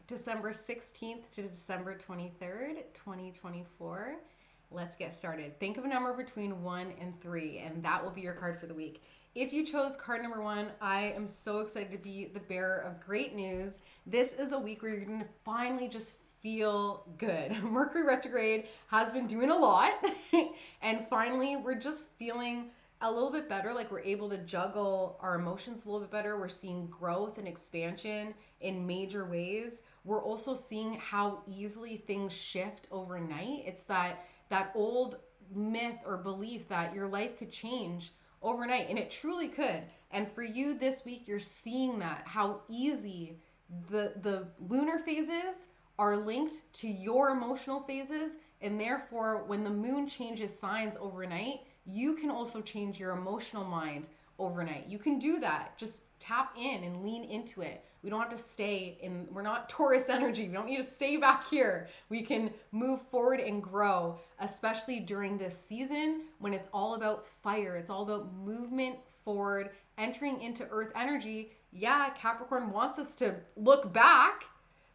December 16th to December 23rd, 2024. Let's get started. Think of a number between 1 and 3, and that will be your card for the week. If you chose card number 1, I am so excited to be the bearer of great news. This is a week where you're going to finally just feel good. Mercury retrograde has been doing a lot, and finally, we're just feeling a little bit better. Like we're able to juggle our emotions a little bit better. We're seeing growth and expansion in major ways. We're also seeing how easily things shift overnight. It's that old myth or belief that your life could change overnight, and it truly could. And for you this week, you're seeing that how easy the lunar phases are linked to your emotional phases, and therefore when the moon changes signs overnight, you can also change your emotional mind overnight. You can do that. Just tap in and lean into it. We don't have to stay in, we're not Taurus energy. We don't need to stay back here. We can move forward and grow, especially during this season when it's all about fire. It's all about movement forward, entering into earth energy. Yeah, Capricorn wants us to look back,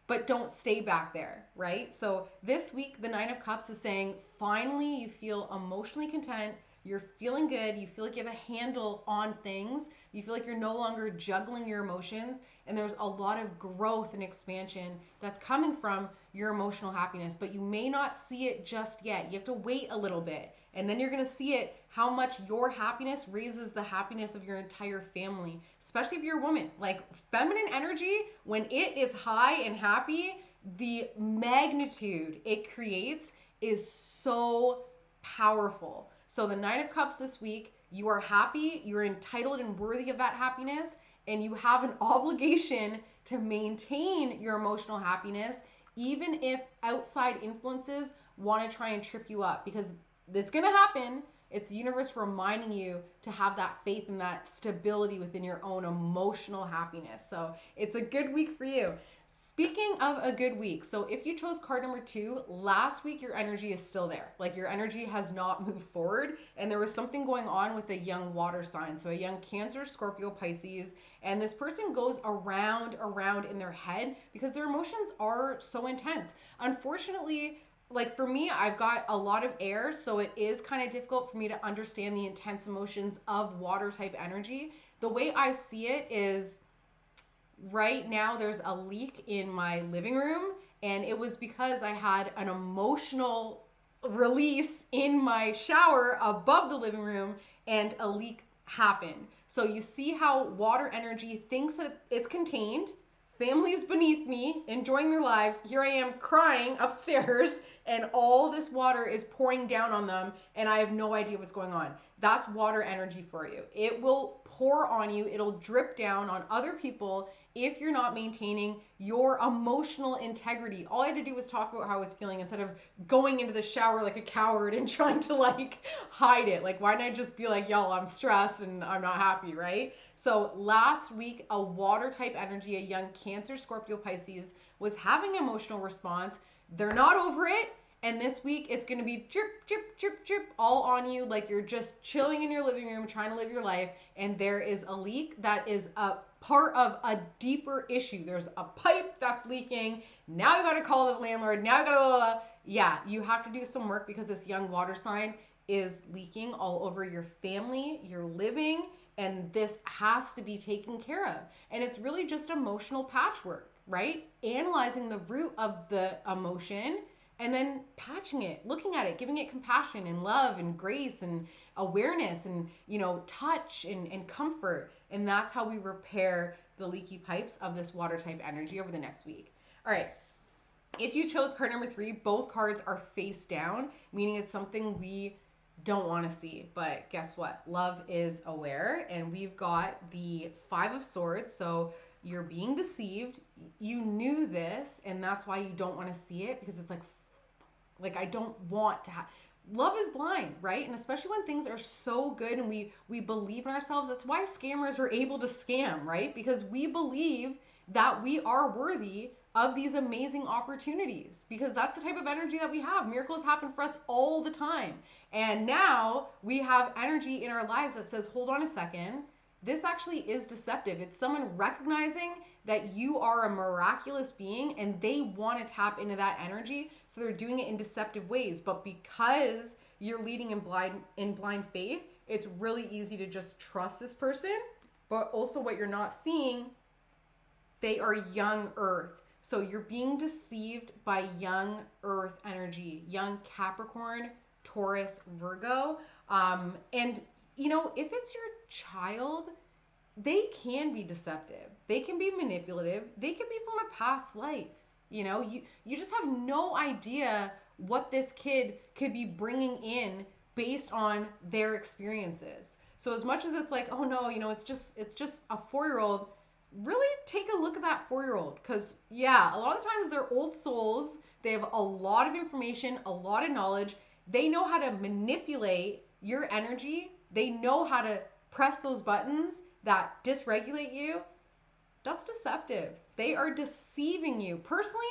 but don't stay back there, right? So this week, the Nine of Cups is saying, finally, you feel emotionally content. You're feeling good. You feel like you have a handle on things. You feel like you're no longer juggling your emotions. And there's a lot of growth and expansion that's coming from your emotional happiness, but you may not see it just yet. You have to wait a little bit. And then you're going to see it, how much your happiness raises the happiness of your entire family, especially if you're a woman. Like feminine energy, when it is high and happy, the magnitude it creates is so powerful. So the Nine of Cups this week, you are happy, you're entitled and worthy of that happiness, and you have an obligation to maintain your emotional happiness, even if outside influences want to try and trip you up, because it's going to happen. It's the universe reminding you to have that faith and that stability within your own emotional happiness. So it's a good week for you. Speaking of a good week, so if you chose card number 2, last week your energy is still there. Like your energy has not moved forward, and there was something going on with a young water sign. So a young Cancer, Scorpio, Pisces, and this person goes around in their head because their emotions are so intense. Unfortunately, like for me, I've got a lot of air, so it is kind of difficult for me to understand the intense emotions of water type energy. The way I see it is right now there's a leak in my living room, and it was because I had an emotional release in my shower above the living room and a leak happened. So you see how water energy thinks that it's contained. Families beneath me enjoying their lives. Here I am crying upstairs, and all this water is pouring down on them, and I have no idea what's going on. That's water energy for you. It will pour on you, it'll drip down on other people if you're not maintaining your emotional integrity. All I had to do was talk about how I was feeling instead of going into the shower like a coward and trying to like hide it. Like, why didn't I just be like, y'all, I'm stressed and I'm not happy, right? So last week, a water type energy, a young Cancer, Scorpio, Pisces, was having an emotional response. They're not over it. And this week, it's going to be drip, drip, drip, drip all on you. Like you're just chilling in your living room, trying to live your life. And there is a leak that is a part of a deeper issue. There's a pipe that's leaking. Now you got to call the landlord. Now you got to, yeah, you have to do some work because this young water sign is leaking all over your family, your living, and this has to be taken care of. And it's really just emotional patchwork, right? Analyzing the root of the emotion and then patching it, looking at it, giving it compassion and love and grace and awareness and, touch and comfort. And that's how we repair the leaky pipes of this water type energy over the next week. All right. If you chose card number 3, both cards are face down, meaning it's something we don't want to see. But guess what? Love is aware, and we've got the 5 of Swords. So you're being deceived. You knew this, and that's why you don't want to see it, because it's like I don't want to have. Love is blind, right? And especially when things are so good and we believe in ourselves. That's why scammers are able to scam, right? Because we believe that we are worthy of these amazing opportunities, because that's the type of energy that we have. Miracles happen for us all the time. And now we have energy in our lives that says, hold on a second, this actually is deceptive. It's someone recognizing that you are a miraculous being and they want to tap into that energy. So they're doing it in deceptive ways. But because you're leading in blind faith, it's really easy to just trust this person. But also what you're not seeing, they are young earth. So you're being deceived by young earth energy, young Capricorn, Taurus, Virgo. And, you know, if it's your child, they can be deceptive. They can be manipulative. They can be from a past life. You know, you just have no idea what this kid could be bringing in based on their experiences. So as much as it's like, oh no, you know, it's just a 4-year-old, really take a look at that 4-year-old, because yeah, a lot of times they're old souls. They have a lot of information, a lot of knowledge. They know how to manipulate your energy. They know how to press those buttons that dysregulate you. That's deceptive. They are deceiving you. Personally,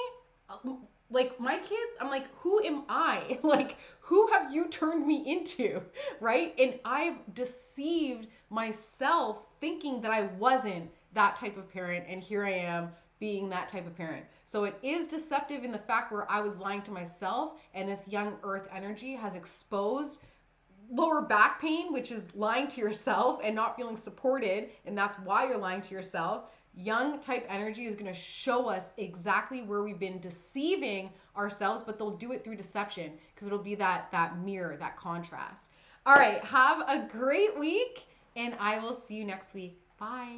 like my kids, I'm like, who am I? Like, who have you turned me into? Right? And I've deceived myself thinking that I wasn't that type of parent, and here I am being that type of parent. So it is deceptive in the fact where I was lying to myself, and this young earth energy has exposed lower back pain, which is lying to yourself and not feeling supported, and that's why you're lying to yourself. Young type energy is going to show us exactly where we've been deceiving ourselves, but they'll do it through deception because it'll be that mirror, that contrast. All right, have a great week, and I will see you next week. Bye.